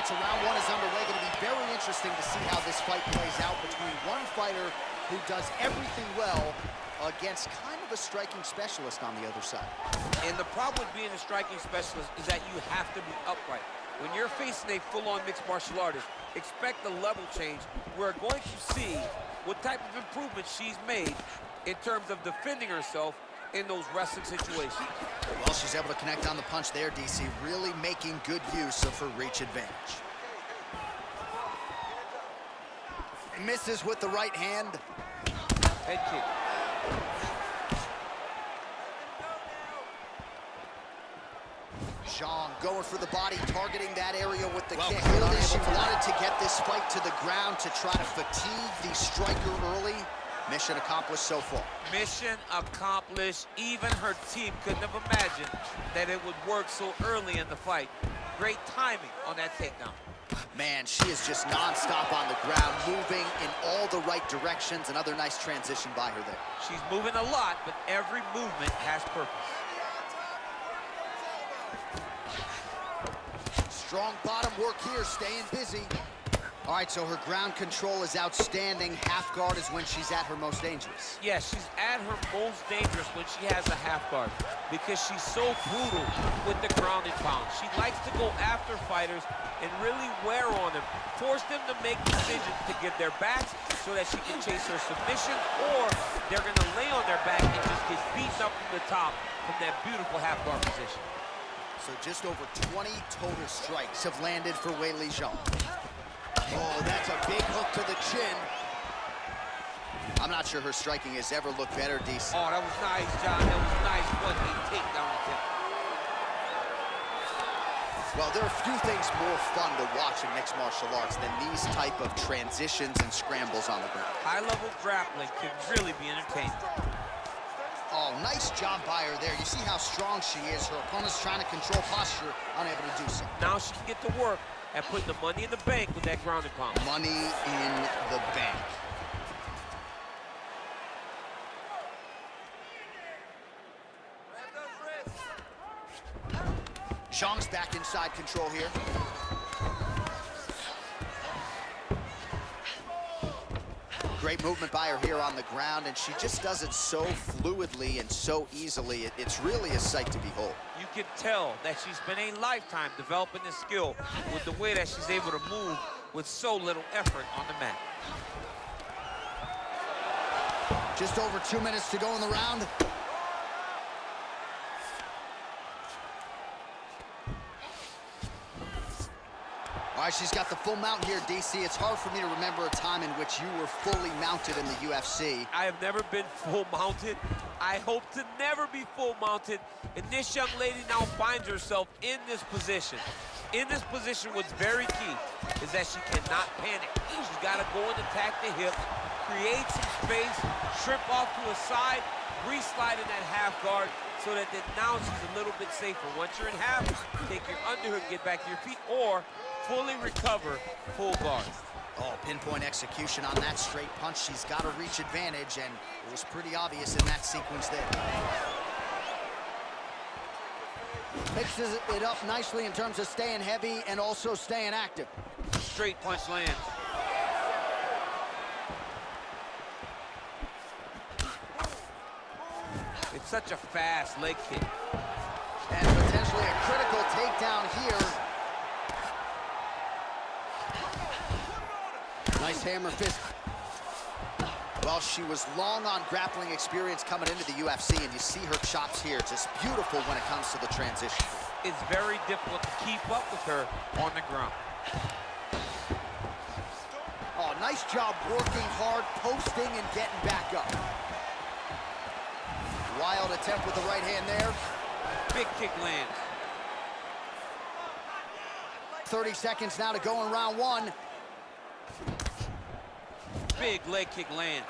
right, so round one is underway. Going to be very interesting to see how this fight plays out between one fighter who does everything well against kind of a striking specialist on the other side. And the problem with being a striking specialist is that you have to be upright. When you're facing a full-on mixed martial artist, expect a level change. We're going to see what type of improvement she's made in terms of defending herself in those wrestling situations. Well, she's able to connect on the punch there, DC, really making good use of her reach advantage. Misses with the right hand. Head kick. Zhang going for the body, targeting that area with the kick. Clearly, she wanted to get this fight to the ground to try to fatigue the striker early. Mission accomplished so far. Mission accomplished. Even her team couldn't have imagined that it would work so early in the fight. Great timing on that takedown. Man, she is just non-stop on the ground, moving in all the right directions. Another nice transition by her there. She's moving a lot, but every movement has purpose. Strong bottom work here, staying busy. All right, so her ground control is outstanding. Half guard is when she's at her most dangerous. Yeah, she's at her most dangerous when she has a half guard because she's so brutal with the ground and pound. She likes to go after fighters and really wear on them, force them to make decisions to give their backs so that she can chase her submission, or they're gonna lay on their back and just get beaten up from the top from that beautiful half guard position. So just over 20 total strikes have landed for Weili Zhang. Oh, that's a big hook to the chin. I'm not sure her striking has ever looked better, DC. Oh, that was nice, John. That was nice. What a takedown attempt. Well, there are few things more fun to watch in mixed martial arts than these type of transitions and scrambles on the ground. High-level grappling can really be entertaining. Oh, nice job by her there. You see how strong she is. Her opponent's trying to control posture, unable to do so. Now she can get to work and put the money in the bank with that ground and pound. Money in the bank. Zhang's back inside control here. Great movement by her here on the ground, and she just does it so fluidly and so easily. It's really a sight to behold. You can tell that she's spent a lifetime developing this skill with the way that she's able to move with so little effort on the mat. Just over 2 minutes to go in the round. All right, she's got the full mount here, DC. It's hard for me to remember a time in which you were fully mounted in the UFC. I have never been full mounted. I hope to never be full mounted. And this young lady now finds herself in this position. In this position, what's very key is that she cannot panic. She's got to go and attack the hips, create some space, shrimp off to a side, re-slide in that half guard so that now she's a little bit safer. Once you're in half, take your underhook, get back to your feet, or fully recover full guard. Oh, pinpoint execution on that straight punch. She's got a reach advantage, and it was pretty obvious in that sequence there. Mixes it up nicely in terms of staying heavy and also staying active. Straight punch lands. It's such a fast leg kick. And potentially a critical takedown here. Nice hammer fist. Well, she was long on grappling experience coming into the UFC, and you see her chops here, just beautiful when it comes to the transition. It's very difficult to keep up with her on the ground. Oh, nice job working hard, posting and getting back up. Wild attempt with the right hand there. Big kick lands. 30 seconds now to go in round one. Big leg kick lands.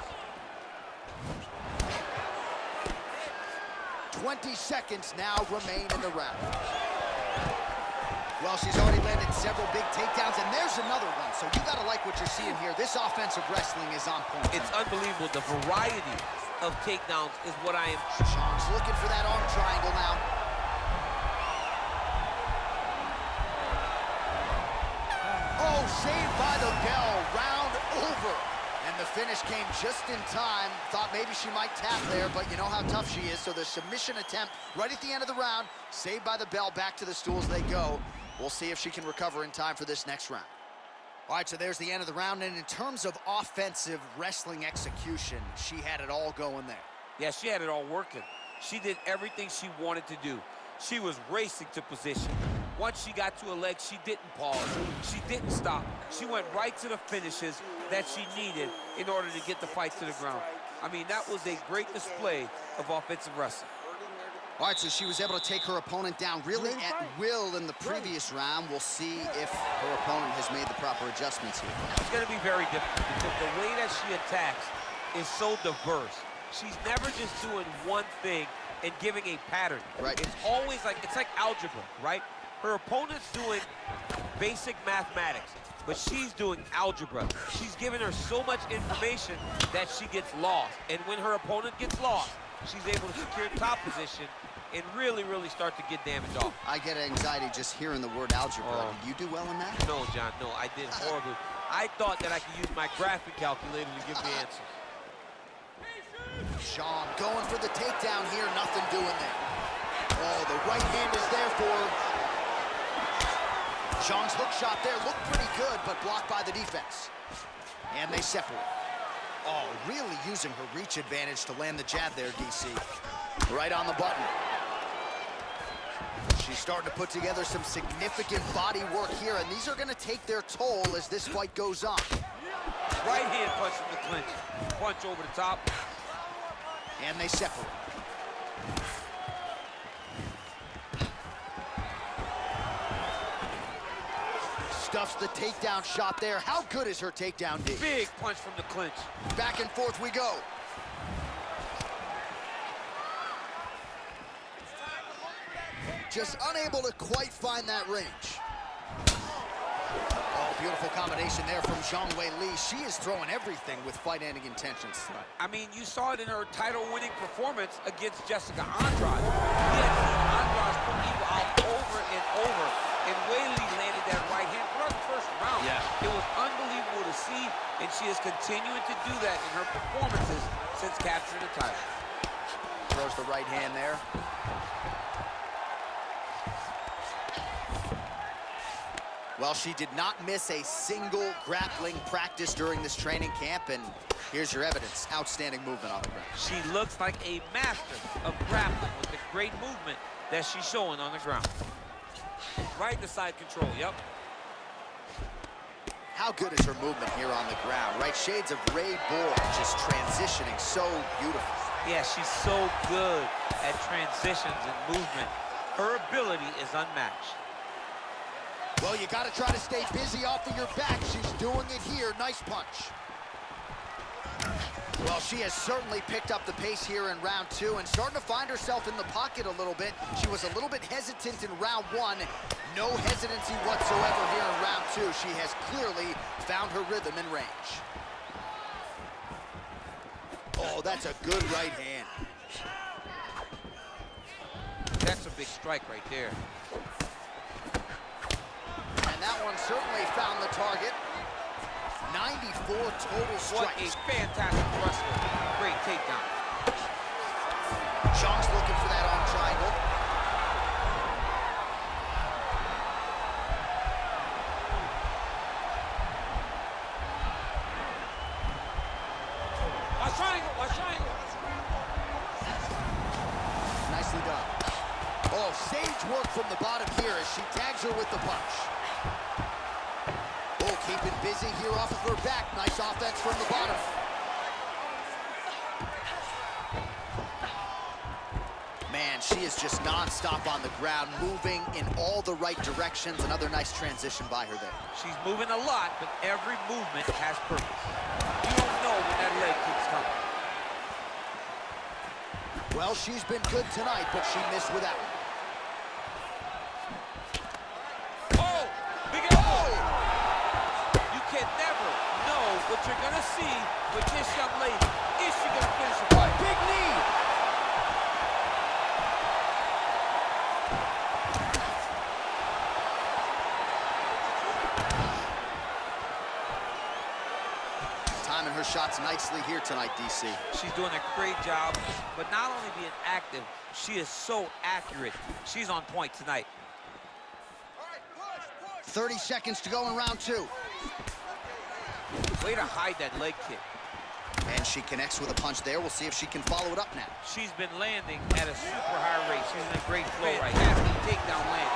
20 seconds now remain in the round. Well, she's already landed several big takedowns, and there's another one. So you gotta like what you're seeing here. This offensive wrestling is on point. It's unbelievable. The variety of takedowns is what I am. Zhang's looking for that arm triangle now. Oh, saved by the bell, round over. And the finish came just in time. Thought maybe she might tap there, but you know how tough she is. So the submission attempt right at the end of the round, saved by the bell, back to the stools they go. We'll see if she can recover in time for this next round. All right, so there's the end of the round, and in terms of offensive wrestling execution, she had it all going there. Yeah, she had it all working. She did everything she wanted to do. She was racing to position. Once she got to a leg, she didn't pause. She didn't stop. She went right to the finishes that she needed in order to get the fight to the ground. I mean, that was a great display of offensive wrestling. All right, so she was able to take her opponent down really at will in the previous round. We'll see if her opponent has made the proper adjustments here. It's going to be very difficult because the way that she attacks is so diverse. She's never just doing one thing and giving a pattern. Right. It's always like, it's like algebra, right? Her opponent's doing basic mathematics, but she's doing algebra. She's giving her so much information that she gets lost. And when her opponent gets lost, she's able to secure top position and really, really start to get damage off. I get anxiety just hearing the word algebra. Did you do well in that? No, John, no, I did horribly. I thought that I could use my graphic calculator to give me answers. Zhang going for the takedown here, nothing doing there. Oh, the right hand is there for her. Zhang's hook shot there looked pretty good, but blocked by the defense. And they separate. Oh, really using her reach advantage to land the jab there, DC. Right on the button. She's starting to put together some significant body work here, and these are going to take their toll as this fight goes on. Right hand punch from the clinch. Punch over the top. And they separate. Stuffs the takedown shot there. How good is her takedown D? Big punch from the clinch. Back and forth we go. Just unable to quite find that range. Oh, beautiful combination there from Zhang Weili. She is throwing everything with fight-ending intentions. I mean, you saw it in her title-winning performance against Jessica Andrade. We had seen Andrade put people out over and over, and Weili landed that right hand throughout the first round. Yeah. It was unbelievable to see, and she is continuing to do that in her performances since capturing the title. Throws the right hand there. Well, she did not miss a single grappling practice during this training camp, and here's your evidence. Outstanding movement on the ground. She looks like a master of grappling with the great movement that she's showing on the ground. Right to side control, yep. How good is her movement here on the ground, right? Shades of Ray Borg, just transitioning so beautiful. Yeah, she's so good at transitions and movement. Her ability is unmatched. Well, you got to try to stay busy off of your back. She's doing it here. Nice punch. Well, she has certainly picked up the pace here in round two and starting to find herself in the pocket a little bit. She was a little bit hesitant in round one. No hesitancy whatsoever here in round two. She has clearly found her rhythm and range. Oh, that's a good right hand. That's a big strike right there. And that one certainly found the target. 94 total strikes. What a fantastic wrestler. Great takedown. Zhang's looking for that arm triangle. Watch triangle, watch triangle. Nicely done. Oh, sage work from the bottom here as she tags her with the punch. Oh, keeping busy here off of her back. Nice offense from the bottom. Man, she is just non-stop on the ground, moving in all the right directions. Another nice transition by her there. She's moving a lot, but every movement has purpose. You don't know when that leg keeps coming. Well, she's been good tonight, but she missed with that one. Oh, big elbow. You can never know what you're gonna see with this young lady. Is she gonna finish the fight? Big knee. timing her shots nicely here tonight, DC. She's doing a great job, but not only being active, she is so accurate. She's on point tonight. 30 seconds to go in round 2. Way to hide that leg kick. And she connects with a punch there. We'll see if she can follow it up now. She's been landing at a super high rate. She's in a great flow right now. Fantastic takedown land.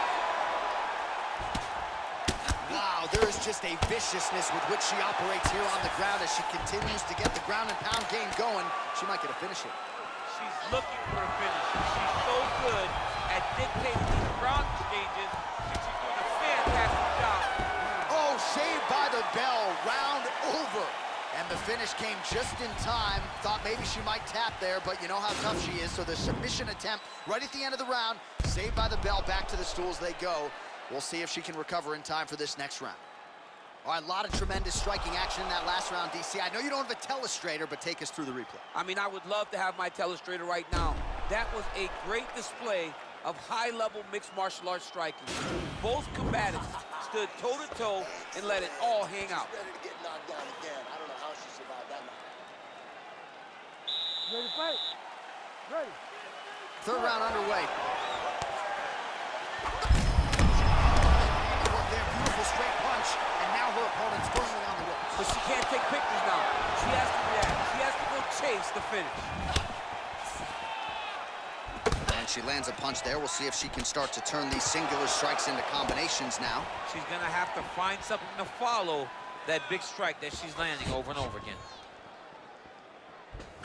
Wow, there is just a viciousness with which she operates here on the ground as she continues to get the ground and pound game going. She might get a finish here. She's looking for a finish. She's so good at dictating these ground exchanges, and she's doing a fantastic job. Oh, saved by the bell, round over. And the finish came just in time. Thought maybe she might tap there, but you know how tough she is. So the submission attempt right at the end of the round, saved by the bell, back to the stools they go. We'll see if she can recover in time for this next round. All right, a lot of tremendous striking action in that last round, DC. I know you don't have a telestrator, but take us through the replay. I mean, I would love to have my telestrator right now. That was a great display of high-level mixed martial arts striking. Both combatants stood toe-to-toe and let it all hang out. Ready to get knocked down again. I don't know how she survived that night. Ready to fight? Ready. Third round underway. Work there, beautiful straight punch, and now her opponent's firmly on the ropes. But she can't take pictures now. She has to react. She has to go chase the finish. And she lands a punch there. We'll see if she can start to turn these singular strikes into combinations now. She's gonna have to find something to follow that big strike that she's landing over and over again.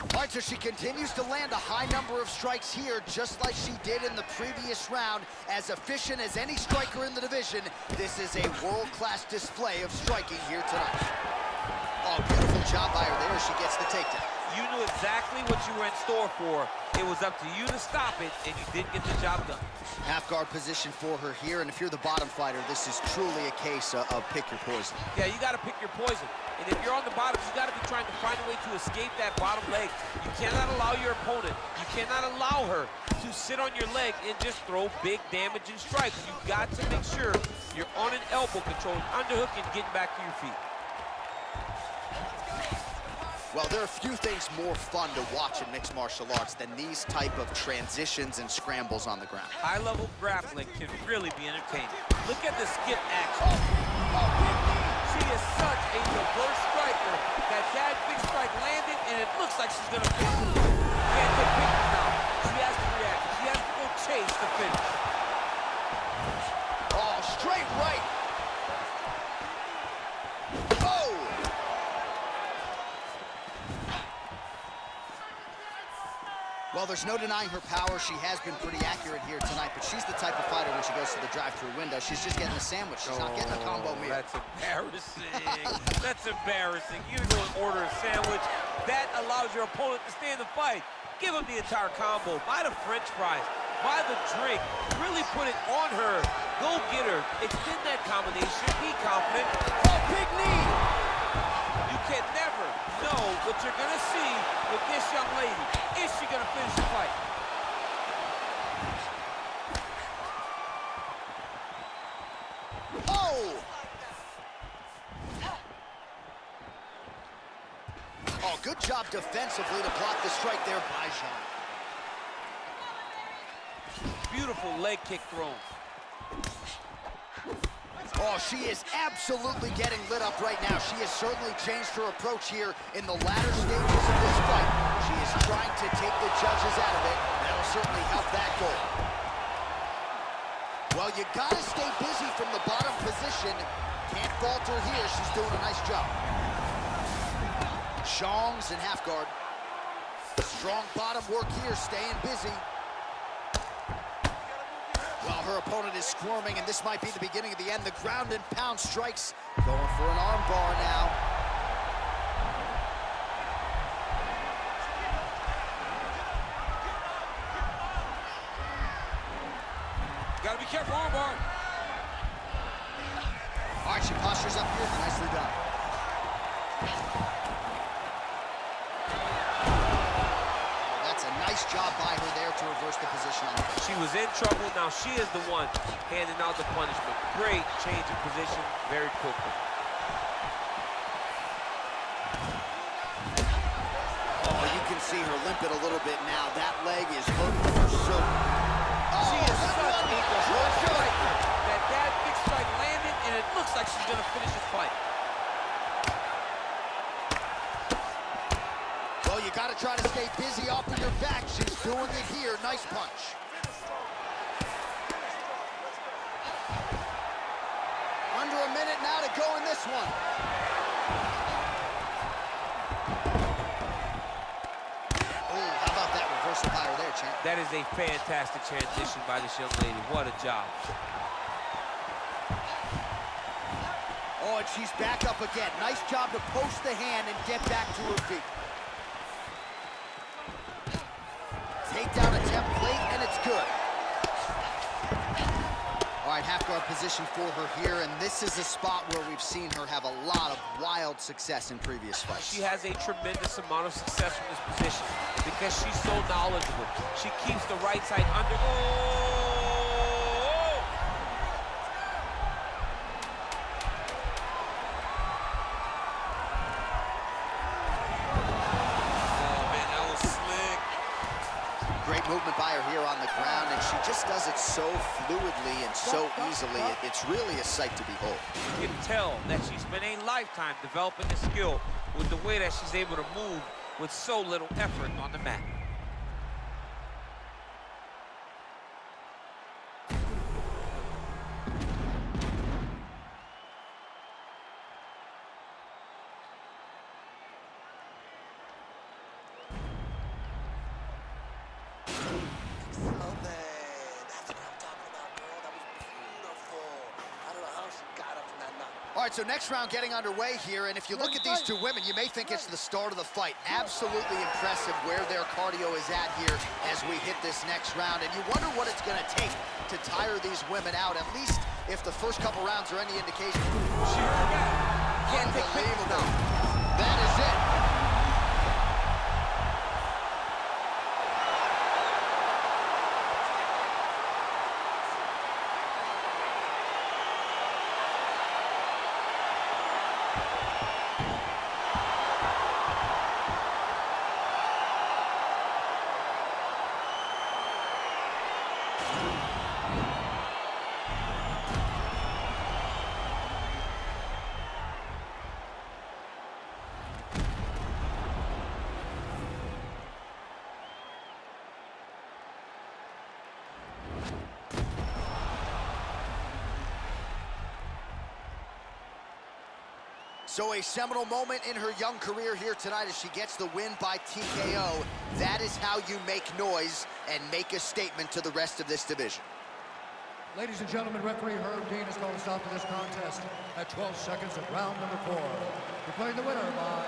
All right, so she continues to land a high number of strikes here, just like she did in the previous round. As efficient as any striker in the division, this is a world-class display of striking here tonight. Oh, beautiful job by her there as she gets the takedown. You knew exactly what you were in store for. It was up to you to stop it, and you didn't get the job done. Half guard position for her here, and if you're the bottom fighter, this is truly a case of pick your poison. Yeah, you got to pick your poison. And if you're on the bottom, you got to be trying to find a way to escape that bottom leg. You cannot allow your opponent, you cannot allow her to sit on your leg and just throw big damaging strikes. You've got to make sure you're on an elbow control, underhook, and getting back to your feet. Well, there are few things more fun to watch in mixed martial arts than these type of transitions and scrambles on the ground. High-level grappling can really be entertaining. Look at the skip action. She is such a diverse striker that big strike landed, and it looks like she's gonna finish. Can't take pictures now. She has to react. She has to go chase the finish. Oh, straight right. Oh! Well, there's no denying her power. She has been pretty accurate here tonight, but she's the type of fighter when she goes to the drive-through window, she's just getting a sandwich. She's not getting a combo meal. That's embarrassing. That's embarrassing. You go and order a sandwich. That allows your opponent to stay in the fight. Give him the entire combo. Buy the French fries. Buy the drink. Really put it on her. Go get her. Extend that combination. Be confident. Oh, big knee! You can never know what you're going to see with this young lady. Is she going to finish the fight? Oh! Oh, good job defensively to block the strike there by Jean. Beautiful leg kick thrown. Oh, she is absolutely getting lit up right now. She has certainly changed her approach here in the latter stages of this fight. She is trying to take the judges out of it. That'll certainly help that goal. Well, you gotta stay busy from the bottom position. Can't falter here. She's doing a nice job. Shongs and half guard. Strong bottom work here, staying busy. Well, her opponent is squirming, and this might be the beginning of the end. The ground and pound strikes going for an arm bar now. Gotta be careful, arm bar. All right, she postures up here. Nicely done. That's a nice job by her there to reverse the position on the fight. She was in trouble. Now she is the one handing out the punishment. Great change of position very quickly. see her limping a little bit now. That leg is hurting for certain. She is such a good striker. That big strike landed, and it looks like she's gonna finish this fight. Well, you gotta try to stay busy off of your back. She's doing it here. Nice punch. Under a minute now to go in this one. Oh, how about that reversal power there, champ? That is a fantastic transition by this young lady. What a job. Oh, and she's back up again. Nice job to post the hand and get back to her feet. Takedown attempt late, and it's good. All right, half guard position for her here, and this is a spot where we've seen her have a lot of wild success in previous fights. She has a tremendous amount of success from this position because she's so knowledgeable. She keeps the right side under. Great movement by her here on the ground, and she just does it so fluidly and so easily. It's really a sight to behold. You can tell that she's spent a lifetime developing the skill with the way that she's able to move with so little effort on the mat. All right, so next round getting underway here, and if you look at these two women, you may think it's the start of the fight. Absolutely impressive where their cardio is at here as we hit this next round, and you wonder what it's going to take to tire these women out, at least if the first couple rounds are any indication. Can't take pictures now. That is it. So a seminal moment in her young career here tonight as she gets the win by TKO. That is how you make noise and make a statement to the rest of this division. Ladies and gentlemen, referee Herb Dean has called a stop to this contest at 12 seconds of round number 4. Declaring the winner by